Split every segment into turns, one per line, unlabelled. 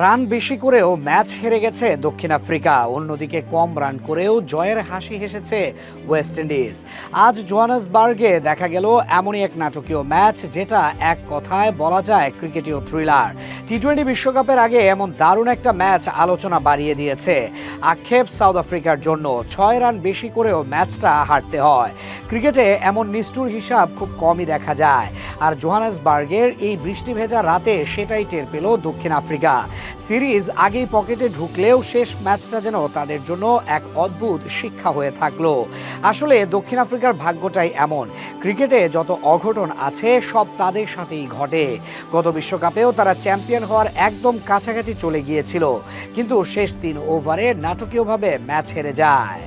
Run বেশি করেও match হেরে গেছে দক্ষিণ আফ্রিকা, অন্যদিকে কম রান করেও জয়ের হাসি হেসেছে ওয়েস্ট ইন্ডিজ। আজ জোহানেসবার্গে দেখা গেল এমনই এক নাটকীয় ম্যাচ, যেটা এক কথায় বলা যায় ক্রিকেটীয় থ্রিলার। টি-20 বিশ্বকাপের আগে এমন দারুণ একটা ম্যাচ আলোচনা বাড়িয়ে দিয়েছে। আক্ষেপ সাউথ আফ্রিকার জন্য, 6 রান বেশি করেও ম্যাচটা হারতে হয়। ক্রিকেটে এমন নিষ্ঠুর হিসাব খুব কমই দেখা যায়, আর জোহানেসবার্গের এই বৃষ্টি ভেজা রাতে সেটাই টের পেল দক্ষিণ আফ্রিকা। সিরিজ আগেই পকেটে ঢুকলেও শেষ ম্যাচটা যেন তাদের জন্য এক অদ্ভুত শিক্ষা হয়ে থাকলো। আসলে দক্ষিণ আফ্রিকার ভাগ্যটাই এমন, ক্রিকেটে যত অঘটন আছে সব তাদের সাথেই ঘটে। গত বিশ্বকাপেও তারা চ্যাম্পিয়ন হওয়ার একদম কাছাকাছি চলে গিয়েছিল, কিন্তু শেষ 3 ওভারে নাটকীয়ভাবে ম্যাচ হেরে যায়।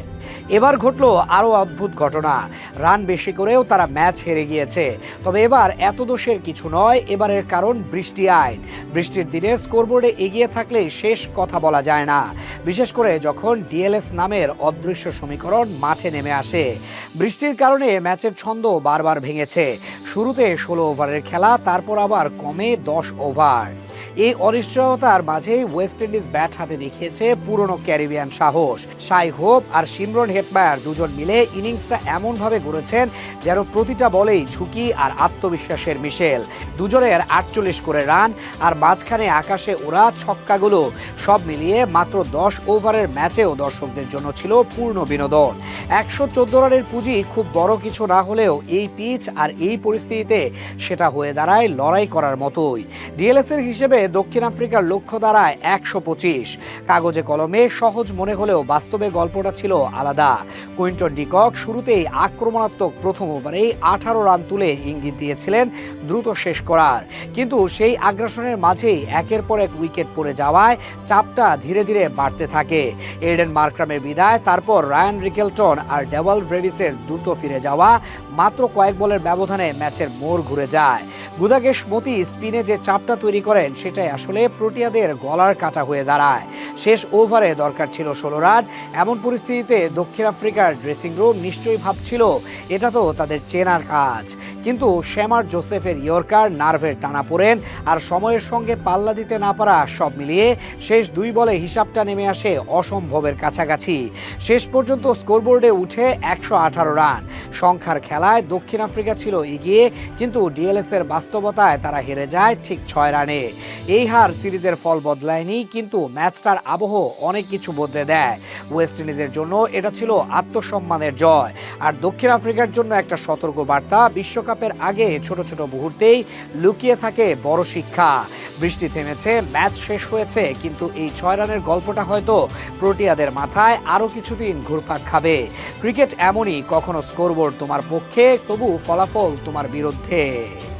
এবার ঘটলো আরও অদ্ভুত ঘটনা, রান বেশি করেও তারা ম্যাচ হেরে গিয়েছে। তবে এবার এত দোষের কিছু নয়, এবারের কারণ বৃষ্টি আইন। বৃষ্টির দিনে স্কোরবোর্ডে এগিয়ে থাকলে শেষ কথা বলা যায় না, বিশেষ করে যখন ডিএলএস নামের অদৃশ্য সমীকরণ মাঠে নেমে আসে। বৃষ্টির কারণে ম্যাচের ছন্দ বারবার ভেঙেছে। শুরুতে 16 ওভারের খেলা, তারপর আবার কমে 10 ওভার। এই অনিশ্চয়তার মাঝেই ওয়েস্ট ইন্ডিজ ব্যাট হাতে দেখিয়েছে পুরনো ক্যারিবিয়ান সাহস। শাই হোপ আর শিমরন হেটমায়ার দুজন মিলে ইনিংসটা এমনভাবে গড়েছেন যেন প্রতিটা বলেই ঝুঁকি আর আত্মবিশ্বাসের মিশেল। দুজনের 48 করে রান, আর মাঝখানে আকাশে ওড়া ছক্কাগুলো, সব মিলিয়ে মাত্র 10 ওভারের ম্যাচেও দর্শকদের জন্য ছিল পূর্ণ বিনোদন। 114 রানের পুঁজি খুব বড় কিছু না হলেও এই পিচ আর এই পরিস্থিতিতে সেটা হয়ে দাঁড়ায় লড়াই করার মতোই। ডিএলএস এর হিসেবে দক্ষিণ আফ্রিকার লক্ষ্য দাঁড়ায় 125। কাগজে কলমে সহজ মনে হলেও বাস্তবে গল্পটা ছিল আলাদা। কুইন্টন ডিকক শুরুতেই আক্রমণাত্মক প্রথম ওভারেই 18 রান তুলে ইঙ্গিত দিয়েছিলেন দ্রুত শেষ করার, কিন্তু সেই আগ্রাসনের মাঝেই একের পর এক উইকেট পড়ে যাওয়ায় চাপটা ধীরে ধীরে বাড়তে থাকে। এডেন মার্ক্রামের বিদায়, তারপর রায়ান রিকেলটন আর ডেভাল ব্রেভিসের দ্রুত ফিরে যাওয়া, মাত্র কয়েক বলের ব্যবধানে ম্যাচের মোড় ঘুরে যায়। গুদাগেশ মতি স্পিনে যে চাপটা তৈরি করেন সেটাই আসলে প্রোটিয়াদের গলার কাটা হয়ে দাঁড়ায়। শেষ ওভারে দরকার ছিল 16 রান। এমন পরিস্থিতিতে দক্ষিণ আফ্রিকার ড্রেসিং রুম নিশ্চয়ই ভাবছিল এটা তো তাদের চেনার কাজ, কিন্তু শেমার জোসেফের ইয়র্কার, নার্ভের টানাপোড়েন আর সময়ের সঙ্গে পাল্লা দিতে না পারা, সব মিলিয়ে শেষ 2 বলে হিসাবটা নেমে আসে অসম্ভবের কাছাকাছি। শেষ পর্যন্ত স্কোরবোর্ডে উঠে 118 রান। সংখ্যার খেলায় দক্ষিণ আফ্রিকা ছিল এগিয়ে, কিন্তু ডিএলএস এর বাস্তবতায় তারা হেরে যায় ঠিক 6 রানে। এই হার সিরিজের ফল বদলায়নি, কিন্তু ম্যাচটার আবহ অনেক কিছু বদলে দেয়। ওয়েস্ট ইন্ডিজের জন্য এটা ছিল আত্মসম্মানের জয়, আর দক্ষিণ আফ্রিকার জন্য একটা সতর্ক বার্তা। বিশ্বকাপের আগে ছোট ছোট মুহূর্তেই লুকিয়ে থাকে বড় শিক্ষা। বৃষ্টি থেমেছে, ম্যাচ শেষ হয়েছে, কিন্তু এই 6 রানের গল্পটা হয়তো প্রোটিয়াদের মাথায় আরও কিছুদিন ঘুরপাক খাবে। ক্রিকেট এমনই, কখনো স্কোরবোর্ড তোমার পক্ষে, তবু ফলাফল তোমার বিরুদ্ধে।